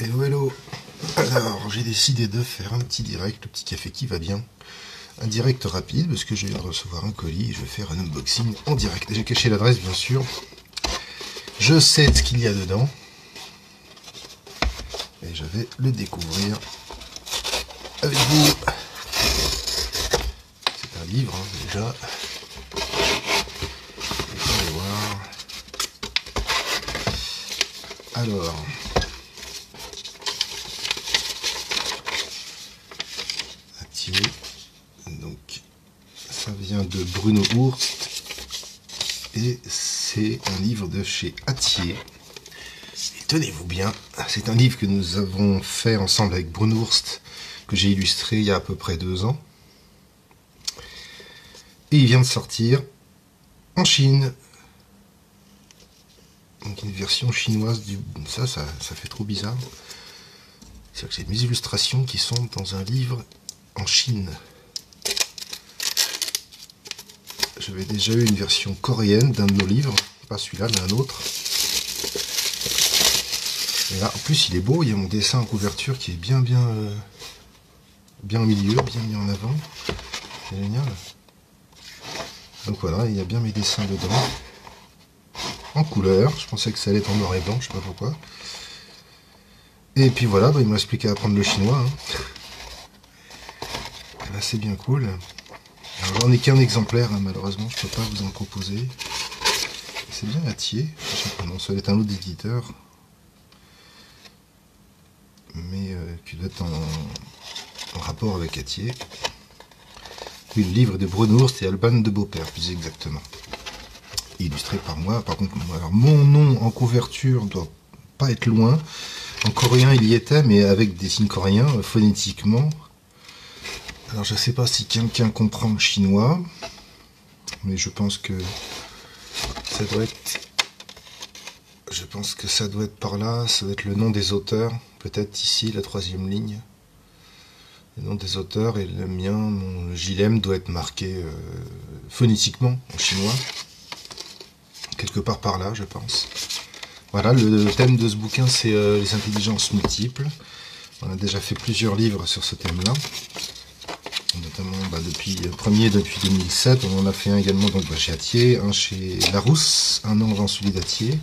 Hello, hello. Alors, j'ai décidé de faire un petit direct, le petit café qui va bien. Un direct rapide, parce que je viens de recevoir un colis et je vais faire un unboxing en direct. J'ai caché l'adresse, bien sûr. Je sais ce qu'il y a dedans. Et je vais le découvrir avec vous. C'est un livre, hein, déjà. On va voir. Alors... Donc, ça vient de Bruno Ourst et c'est un livre de chez Hatier. Et tenez-vous bien, c'est un livre que nous avons fait ensemble avec Bruno Ourst, que j'ai illustré il y a à peu près 2 ans. Et il vient de sortir en Chine. Donc une version chinoise du... Ça fait trop bizarre. C'est que j'ai mes illustrations qui sont dans un livre en Chine. J'avais déjà eu une version coréenne d'un de nos livres, pas celui-là, mais un autre. Et là, en plus, il est beau, il y a mon dessin en couverture qui est bien au milieu, bien mis en avant. C'est génial. Donc voilà, il y a bien mes dessins dedans. En couleur, je pensais que ça allait être en noir et blanc, je sais pas pourquoi. Et puis voilà, il m'a expliqué à apprendre le chinois. Hein. C'est bien cool. Alors j'en ai qu'un exemplaire, hein, malheureusement, je peux pas vous en proposer. C'est bien Hatier. Non, ça va être un autre éditeur. Mais qui doit être en rapport avec Hatier. Oui, le livre de Bruno Ourst et Alban de Beaupère, plus exactement. Illustré par moi. Par contre, alors, mon nom en couverture doit pas être loin. En coréen, il y était, mais avec des signes coréens, phonétiquement. Alors je ne sais pas si quelqu'un comprend le chinois, mais je pense que ça doit être... Je pense que ça doit être par là, ça doit être le nom des auteurs, peut-être ici, la 3e ligne. Le nom des auteurs et le mien, mon Gilem doit être marqué phonétiquement en chinois. Quelque part par là, je pense. Voilà, le thème de ce bouquin, c'est les intelligences multiples. On a déjà fait plusieurs livres sur ce thème-là. Notamment depuis 2007, on en a fait un également donc, chez Hatier, un chez Larousse, un an avant celui d'Hatier.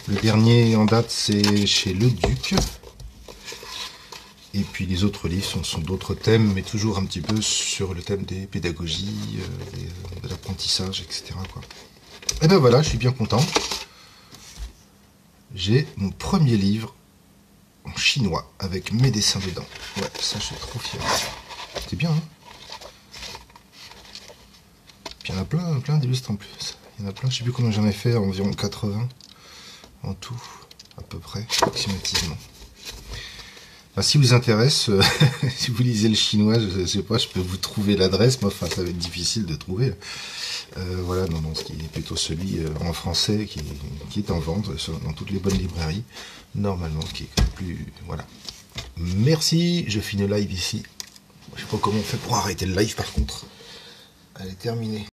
Le dernier en date c'est chez Le Duc. Et puis les autres livres sont d'autres thèmes, mais toujours un petit peu sur le thème des pédagogies, de l'apprentissage, etc. Quoi. Et ben voilà, je suis bien content. J'ai mon premier livre en chinois avec mes dessins dedans. Ouais, ça je suis trop fier. C'est bien, hein? Puis il y en a plein d'illustres en plus. Il y en a plein, je sais plus combien j'en ai fait, environ 80 en tout, à peu près, approximativement. Enfin, si vous intéresse, si vous lisez le chinois, je sais pas, je peux vous trouver l'adresse, mais enfin ça va être difficile de trouver. Voilà, non, ce qui est plutôt celui en français qui est en vente dans toutes les bonnes librairies, normalement, qui est plus... Voilà. Merci, je finis le live ici. Je sais pas comment on fait pour arrêter le live par contre. Elle est terminée.